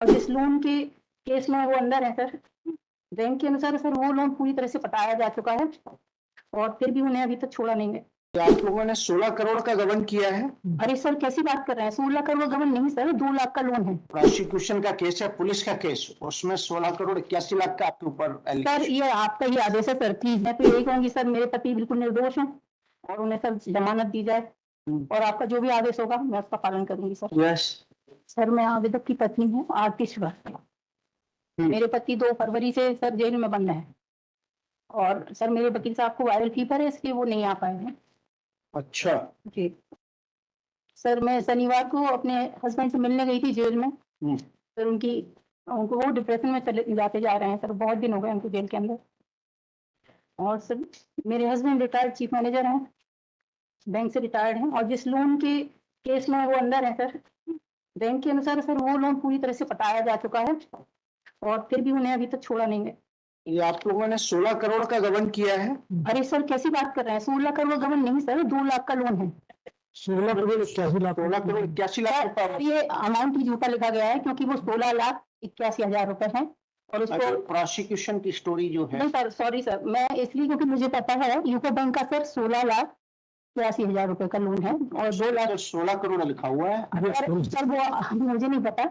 और जिस लोन के केस में वो अंदर है सर, बैंक के अनुसार सर वो लोन पूरी तरह से पटाया जा चुका है और फिर भी उन्हें अभी तक छोड़ा नहीं है। आप लोगों ने 16 करोड़ का गबन किया है। अरे सर कैसी बात कर रहे हैं, 16 करोड़ गबन नहीं सर, 2 लाख का लोन है। प्रोसिक्यूशन का केस है, पुलिस का केस, उसमें 16 करोड़ 81 लाख का आपके ऊपर सर ये आपका ही आदेश है सर, प्लीज मैं तो यही कहूंगी सर, मेरे पति बिल्कुल निर्दोष हैं और उन्हें सर जमानत दी जाए और आपका जो भी आदेश होगा मैं उसका पालन करूंगी सर। यस सर मैं आवेदक की पत्नी हूँ आरती श्रीवास्तव। मेरे पति 2 फरवरी से सर जेल में बंद है और सर मेरे वकील साहब को वायरल फीवर है इसलिए वो नहीं आ पाए हैं। अच्छा जी सर, मैं शनिवार को अपने हस्बैंड से मिलने गई थी जेल में। सर उनको वो डिप्रेशन में चले जाते जा रहे हैं सर, बहुत दिन हो गए उनको जेल के अंदर। और सर मेरे हस्बैंड रिटायर्ड चीफ मैनेजर हैं, बैंक से रिटायर्ड हैं और जिस लोन के केस में वो अंदर है सर, बैंक के अनुसार सर वो लोन पूरी तरह से पटाया जा चुका है और फिर भी उन्हें अभी तक छोड़ा नहीं है। ये आप लोगों ने 16 करोड़ का गबन किया है। अरे सर कैसी बात कर रहे हैं, 16 करोड़ गबन नहीं सर, 2 लाख का लोन है। 16 करोड़ 81 लाख ये अमाउंट ही झूठा लिखा गया है क्योंकि वो 16,81,000 रुपए है और उसको प्रोसिक्यूशन की स्टोरी जो है। नहीं सर, सॉरी सर, मैं इसलिए क्योंकि मुझे पता है यूको बैंक का सर 16,82,000 रुपए का लोन है और 2 लाख 16 करोड़ लिखा हुआ है। सर वो मुझे नहीं पता।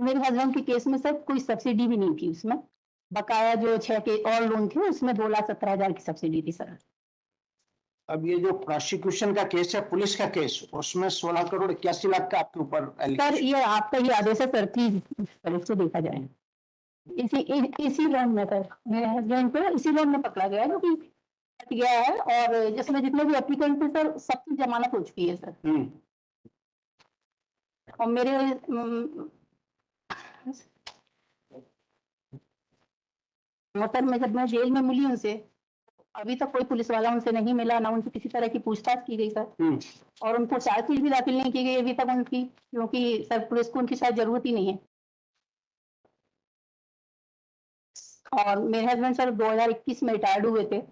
मेरे हस्बैंड के केस में सर कोई सब्सिडी भी नहीं थी, उसमें बकाया जो 6 के और लोन थे उसमें 2,17,000 की सब्सिडी थी सर। अब ये जो प्रोसिक्यूशन का केस है, पुलिस का केस, उसमें 16 करोड़ 81 लाख का आपके ऊपर। सर ये आपका ही आदेश है सर, प्लीज इसको देखा जाए। इसी लोन में सर मेरे हस्बैंड को इसी लोन में पकड़ा गया है क्योंकि हट गया है और जिसमें जितने भी एप्लीकेंट थे सर सबकी जमानत हो चुकी है सर। और मेरे सर जब मैं जेल में मिली उनसे, अभी तक कोई पुलिस वाला उनसे नहीं मिला, ना उनसे किसी तरह की पूछताछ की गई सर और उनको चार्जशीट भी दाखिल नहीं की गई अभी तक उनकी, क्योंकि सर पुलिस को उनकी शायद जरूरत ही नहीं है। और मेरे हस्बैंड सर 2021 में रिटायर्ड हुए थे।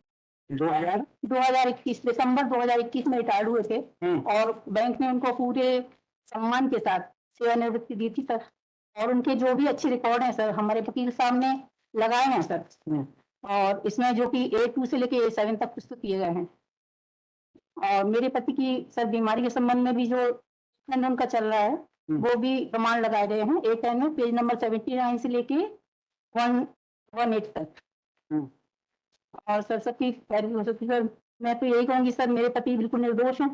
2021 दिसंबर 2021 में रिटायर्ड हुए थे और बैंक ने उनको पूरे सम्मान के साथ सेवानिवृत्ति दी थी सर। और उनके जो भी अच्छे रिकॉर्ड हैं सर हमारे वकील साहब ने लगाए हैं सर और इसमें जो कि A2 से लेके A7 तक प्रस्तुत किए गए हैं। और मेरे पति की सर बीमारी के संबंध में भी जो उनका चल रहा है वो भी प्रमाण लगाए गए हैं A10 में पेज नंबर 79 से लेके 118 तक। और सर सबकी पैरवी हो सकती सर, मैं तो यही कहूंगी सर मेरे पति बिल्कुल निर्दोष हैं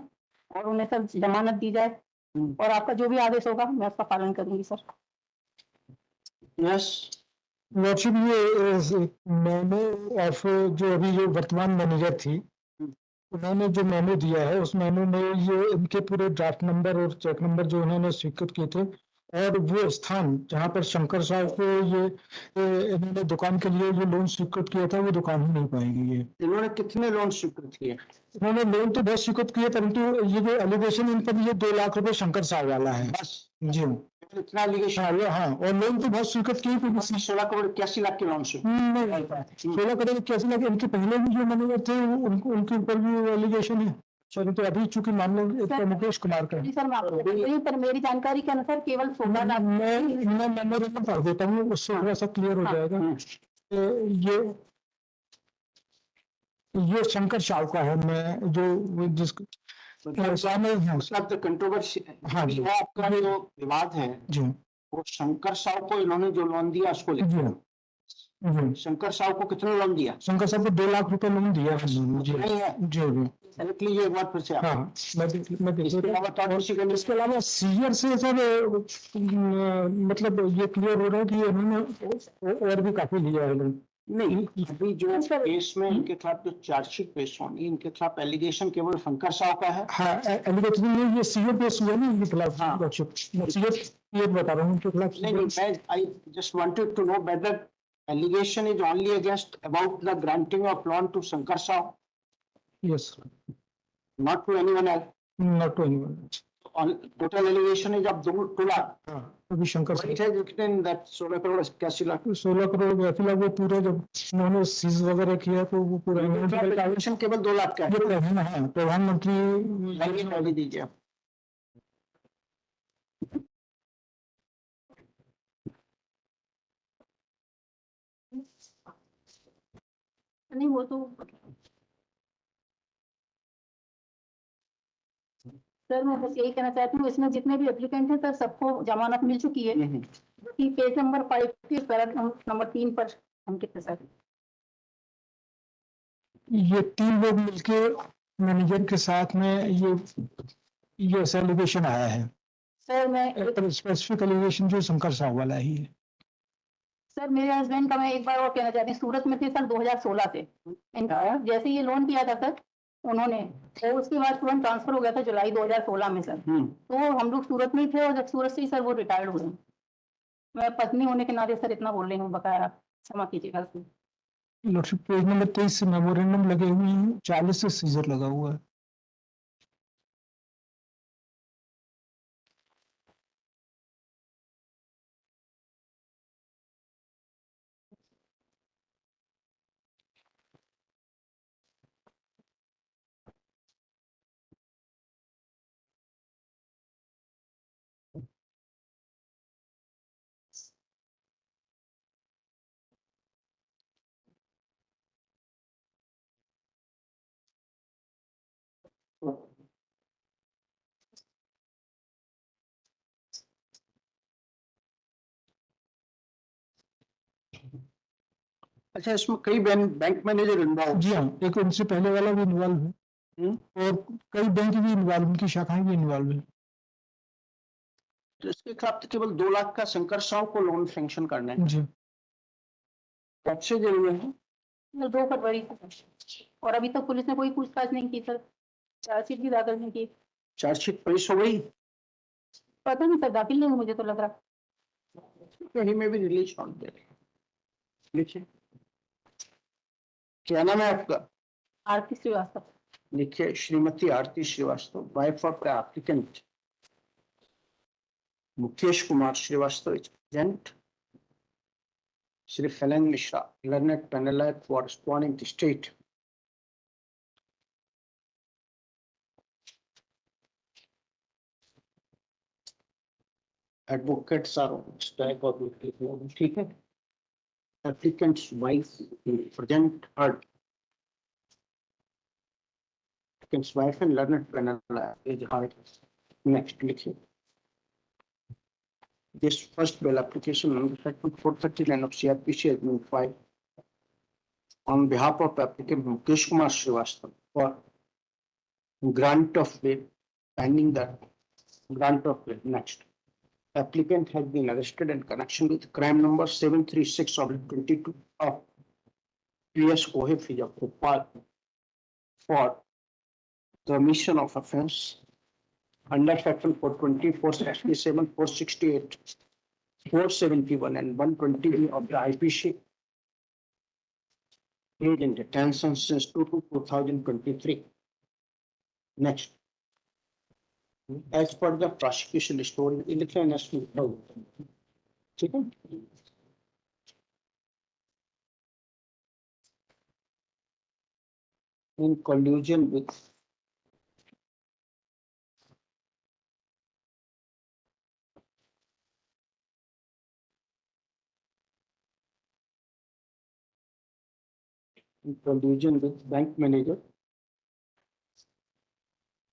और उन्हें सर जमानत दी जाए और आपका जो भी आदेश होगा मैं उसका पालन करूंगी सर। यस लॉर्डशिप, ये मेमो ऑफ जो अभी जो वर्तमान मैनेजर थी उन्होंने जो मेमो दिया है उस मेमो में ये इनके पूरे ड्राफ्ट नंबर और चेक नंबर जो उन्होंने स्वीकृत किए थे और वो स्थान जहाँ पर शंकर साहब को ये इन्होंने दुकान के लिए ये लोन स्वीकृत किया था वो दुकान ही नहीं पाएंगे। ये इन्होंने कितने लोन स्वीकृत किए? इन्होंने लोन तो बहुत स्वीकृत किए परंतु ये जो एलिगेशन इन पर ये 2 लाख रुपए शंकर साहब वाला है बस। जी इतना एलिगेशन? हाँ, और लोन तो बहुत स्वीकृत किए 16 करोड़ 81 लाख के लोन से। 16 करोड़ 81 लाख इनके पहले भी जो मैनेजर थे उनके ऊपर भी एलिगेशन है। तो अभी चूंकि मामला मुकेश कुमार का है पर मेरी जानकारी के अनुसार केवल 16 लाख। मैं मेमोरेंडम पढ़ देता हूँ उससे थोड़ा सा क्लियर हो जाएगा। ये शंकर साहब का है, मैं जो जिसको कंट्रोवर्सी आपका जो विवाद है जी, वो शंकर साहब को इन्होंने जो लोन दिया उसको लिखा। शंकर साहब को कितना लोन दिया? शंकर साहब को 2 लाख रुपए लोन दिया जी। लीजिए एक बार फिर से। हाँ, इसके अलावा सीयर से सर मतलब ये क्लियर हो रहा है कि उन्होंने और भी काफी लिया है लोन। नहीं, अभी जो केस में इनके खिलाफ जो चार्जशीट पेश होनी, इनके खिलाफ एलिगेशन केवल शंकर साहब का है। हाँ, एलिगेशन में ये सीयर पेश हुआ ना इनके खिलाफ। हाँ, मैं सीयर बता रहा हूँ इनके खिलाफ। नहीं, I just wanted to know whether allegation is only against about the granting of loan to Shankar Shah? Yes. Not to anyone else? Not to anyone else. On total allegation is of 2 lakh? हाँ, अभी Shankar It has written that 16 crore 81 lakh. 16 crore 81 lakh वो पूरा जब उन्होंने seize वगैरह किया तो वो पूरा एलिगेशन केवल 2 लाख का है। प्रधानमंत्री दीजिए। नहीं वो तो सर मैं बस यही कहना चाहती हूँ, इसमें जितने भी एप्लीकेंट हैं सर सबको जमानत मिल चुकी है, जो कि पेज नंबर 5 के पैरा नंबर 3 पर अंकित है सर। ये 3 लोग मिलके मैनेजर के साथ में ये एलिगेशन आया है। सर मैं स्पेसिफिक एलिगेशन जो शंकर साहब वाला ही है। सर मेरे हस्बैंड का मैं एक बार और कहना चाहती हूँ, सूरत में थे सर 2016 से। इनका जैसे ये लोन किया था सर उन्होंने, और उसके बाद तुरंत ट्रांसफर हो गया था जुलाई 2016 में सर। तो हम लोग सूरत में ही थे, और जब सूरत से ही सर वो रिटायर्ड हुए। मैं पत्नी होने के नाते सर इतना बोल रही हूँ, बकाया क्षमा कीजिएगा। लॉर्डशिप पेज नंबर 23 से मेमोरेंडम लगे हुए हैं, 40 से सीजर लगा हुआ है। अच्छा, इसमें कई बैंक मैनेजर इन्वॉल्व? जी हाँ, एक उनसे पहले वाला भी इन्वॉल्व है और कई बैंक भी इन्वॉल्व, उनकी शाखाएं भी इन्वॉल्व है। तो इसके खिलाफ तो केवल 2 लाख का शंकर साहू को लोन सैंक्शन करना है। जी कब से जरूरी है? 2 फरवरी से, और अभी तक पुलिस ने कोई पूछताछ नहीं की सर, चार्जशीट भी दाखिल नहीं की। चार्जशीट पेश हो गई? पता नहीं सर, दाखिल नहीं हुई, मुझे तो लग रहा। कहीं में भी रिलीज ऑन दे। लिखिए, क्या नाम है आपका? आरती श्रीवास्तव। लिखिए, Shrimati Aarti Srivastava, wife of the applicant Mukesh Kumar Srivastava, agent Shri Helen Mishra, learned panelite for responding to state. Advocates are on stack of ठीक है? Applicant's wife present her. Applicant's wife and learned panelite is hard. Next, लिखिए. This first bail application under section 439 of CRPC has been filed on behalf of applicant Mukesh Kumar Srivastava for grant of bail, pending the grant of bail. Next, applicant has been arrested in connection with crime number 736/22 of PS Kohei Fija Bhopal for commission of offence under section 424, 67, 468, 471 and 120 of the IPC. He is in detention since 2023. Next, as per the prosecution story, election has been held. ठीक है? In collusion with bank manager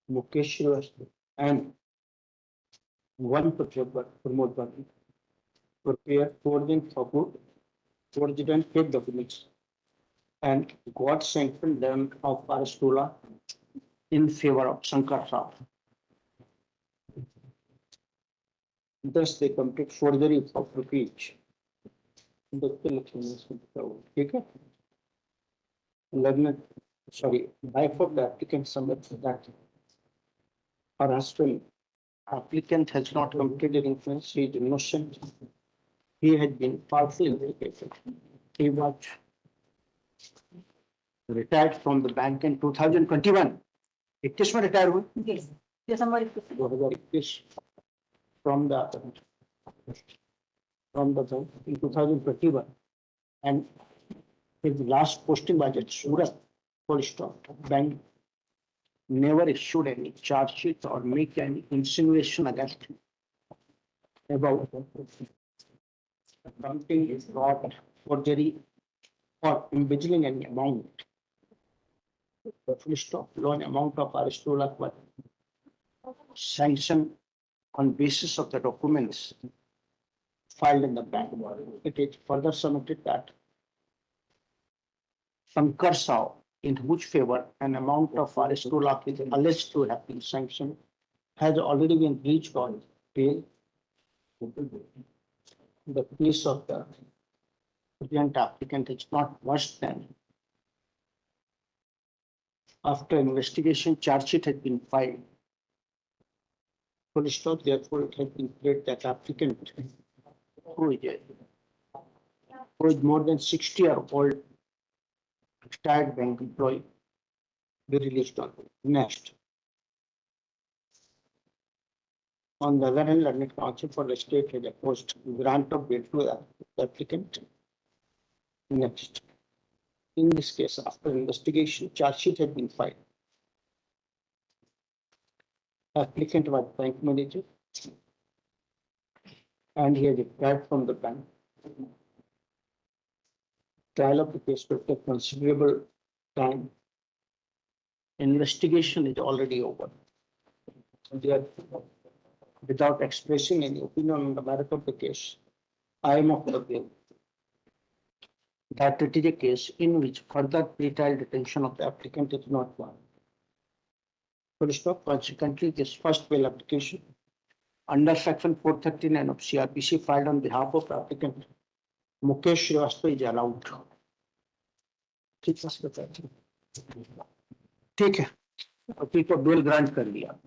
Mukesh Srivastava and one Pramod Bhatt prepare forged and fake documents and got sanctioned them of Arastula in favor of Shankar Rao. Thus they committed forgery of rupees. ठीक है? Wife of the applicant submits that her husband applicant has not completed influence, he is innocent. He had been falsely implicated. He was retired from the bank in 2021. 21 में retire हुए? Yes, December 2021 from the bank in 2021, and his last posting was at Surat. Full stop. Bank never issued any charge sheet or make any insinuation against him about accounting, fraud, forgery, or embezzling any amount. The full stop, loan amount of Rs 2 lakh was sanctioned on basis of the documents filed in the bank. It is further submitted that Shankar Saw, in whose favor an amount of Rs 2 lakh is alleged to have been sanctioned, has already been reached on bail. The case of the present applicant is not worse than. After investigation, charge sheet has been filed. Full stop, therefore, it has been cleared that applicant who is more than 60-year-old retired bank employee be released on next. On the other hand, Learned Counsel for the state has opposed grant of bail to the applicant. Next. In this case, after investigation, charge sheet had been filed. Applicant was bank manager and he had retired from the bank. Trial of the case will take considerable time. Investigation is already over. Therefore, without expressing any opinion on the merit of the case, I am of the view that it is a case in which further pretrial detention of the applicant is not warranted. Full stop. Consequently, this first bail application under section 439 of CRPC filed on behalf of applicant Mukesh Srivastava is allowed. ठीक है, वकील को bell grant कर दिया।